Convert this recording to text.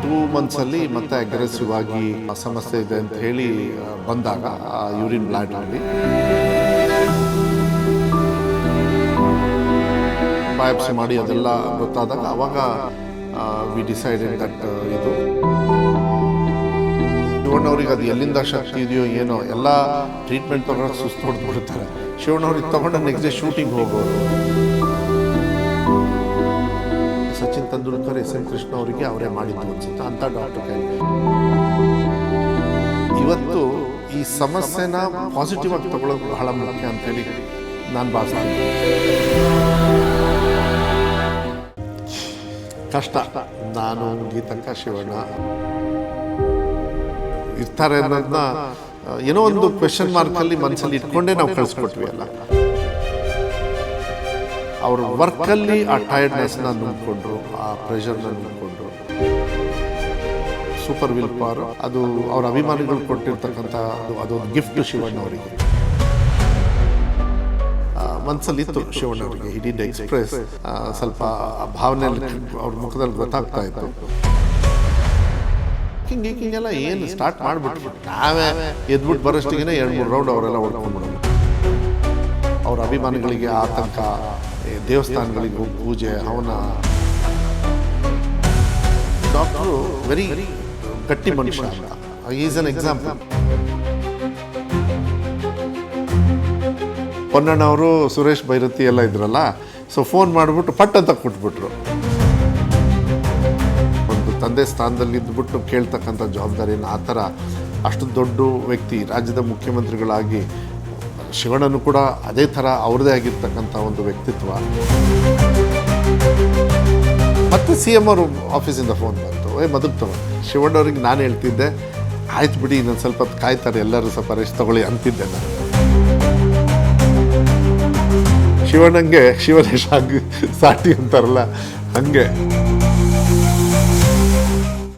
2 ಮಂತ್ಸಲ್ಲಿ ಮತ್ತೆ ಅಗ್ರೆಸಿವ್ ಆಗಿ ಸಮಸ್ಯೆ ಇದೆ ಅಂತ ಹೇಳಿ ಬಂದಾಗ ಯೂರಿನ್ ಬ್ಲಾಡಲ್ಲಿ ಬಯಾಪ್ಸಿ ಮಾಡಿ ಅದೆಲ್ಲ ಗೊತ್ತಾದಾಗ ಅವಾಗ ವಿ ಡಿಸೈಡೆಡ್ ದಟ್ ಇದು ಶಿವಣ್ಣವ್ರಿಗೆ ಅದು ಎಲ್ಲಿಂದ ಶಕ್ತಿ ಇದೆಯೋ ಏನೋ ಎಲ್ಲ ಟ್ರೀಟ್ಮೆಂಟ್ ತಗೊಂಡು ಸುಸ್ತು ಹೊಡೆದ್ಬಿಡ್ತಾರೆ. ಶಿವಣ್ಣವ್ರಿಗೆ ತಗೊಂಡು ನೆಕ್ಸ್ಟ್ ಡೇ ಶೂಟಿಂಗ್ ಹೋಗೋರು. ಸಚಿನ್ ತೆಂಡೂಲ್ಕರ್ ಎಸ್ ಎನ್ ಕೃಷ್ಣ ಅವರಿಗೆ ಅವರೇ ಮಾಡಿದ್ದು ಅನ್ಸುತ್ತೆ ಅಂತ ಡಾಕ್ಟರ್ ಕೈ. ಇವತ್ತು ಈ ಸಮಸ್ಯೆನ ಪಾಸಿಟಿವ್ ಆಗಿ ತಗೊಳ್ಳೋದು ಬಹಳ ಮುಖ್ಯ ಅಂತೇಳಿ ನಾನು ಭಾವಿಸ್ತೀನಿ. ಕಷ್ಟ. ನಾನು ಗೀತಕ್ಕ ಶಿವಣ್ಣ ಇರ್ತಾರೆ ಅನ್ನೋದನ್ನ ಏನೋ ಒಂದು ಕ್ವೆಶನ್ ಮಾರ್ಕಲ್ಲಿ ಮನಸ್ಸಲ್ಲಿ ಇಟ್ಕೊಂಡೇ ನಾವು ಕಳಿಸ್ಕೊಟ್ವಿ ಅಲ್ಲ. ಅವ್ರ ವರ್ಕಲ್ಲಿ ಆ ಟೈರ್ಡ್ನೆಸ್ನ ನುಂಗ್ಕೊಂಡ್ರು, ಆ ಪ್ರೆಷರ್ನ ನುಂಗ್ಕೊಂಡ್ರು. ಸೂಪರ್ ವಿಲ್ ಪವರ್ ಅದು ಅವ್ರ ಅಭಿಮಾನಿಗಳು ಕೊಟ್ಟಿರ್ತಕ್ಕಂಥ ಅದೊಂದು ಗಿಫ್ಟ್ ಶಿವಣ್ಣ ಅವರಿಗೆ. ಮನಸ್ಸಲ್ಲಿತ್ತು ಶಿವಣ್ಣ ಅವರಿಗೆ. ಇಡೀ ಎಕ್ಸ್ಪ್ರೆಸ್ ಸ್ವಲ್ಪ ಭಾವನೆಯಲ್ಲಿ ಅವ್ರ ಮುಖದಲ್ಲಿ ಗೊತ್ತಾಗ್ತಾ ಇತ್ತು. ಹಿಂಗೆಲ್ಲ ಏನು ಸ್ಟಾರ್ಟ್ ಮಾಡಿಬಿಟ್ರು. ನಾವೇ ಎದ್ಬಿಟ್ಟು ಬರೋಷ್ಟಿಗೆ 2-3 ರೌಂಡ್ ಅವರೆಲ್ಲ ಹೊಡ್ಕೊಂಡ್ಬಿಡೋದು. ಅವ್ರ ಅಭಿಮಾನಿಗಳಿಗೆ ಆತಂಕ, ದೇವಸ್ಥಾನಗಳಿಗೆ ಹೋಗಿ ಪೂಜೆ, ಹವನ. ಡಾಕ್ಟ್ರು ವೆರಿ ಗಟ್ಟಿ ಮನುಷ್ಯ ಅಂತ. Is an example. ಪೊನ್ನಣ್ಣವರು, ಸುರೇಶ್ ಬೈರತಿ ಎಲ್ಲ ಇದ್ರಲ್ಲ, ಸೊ ಫೋನ್ ಮಾಡಿಬಿಟ್ಟು ಪಟ್ ಅಂತ ಕೊಟ್ಬಿಟ್ರು. ಒಂದು ತಂದೆ ಸ್ಥಾನದಲ್ಲಿ ಇದ್ಬಿಟ್ಟು ಕೇಳ್ತಕ್ಕಂಥ ಜವಾಬ್ದಾರಿನ ಆ ಥರ ಅಷ್ಟು ದೊಡ್ಡ ವ್ಯಕ್ತಿ, ರಾಜ್ಯದ ಮುಖ್ಯಮಂತ್ರಿಗಳಾಗಿ ಶಿವಣ್ಣನು ಕೂಡ ಅದೇ ಥರ ಅವ್ರದ್ದೇ ಆಗಿರ್ತಕ್ಕಂಥ ಒಂದು ವ್ಯಕ್ತಿತ್ವ. ಮತ್ತೆ CM ಅವರು ಆಫೀಸಿಂದ ಫೋನ್ ಬಂತು, ಮದುಕ್ತವ ಶಿವಣ್ಣವ್ರಿಗೆ ನಾನು ಹೇಳ್ತಿದ್ದೆ, ಆಯ್ತು ಬಿಡಿ ಇನ್ನೊಂದು ಸ್ವಲ್ಪ ಹೊತ್ತು ಕಾಯ್ತಾರೆ, ಎಲ್ಲರೂ ಸ್ವಲ್ಪ ರೆಸ್ಟ್ ತಗೊಳ್ಳಿ ಅಂತಿದ್ದೆ ನಾನು. ಶಿವಣ್ಣಂಗೆ ಶಿವನೇಶ ಸಾಟಿ ಅಂತಾರಲ್ಲ, ಹಂಗೆ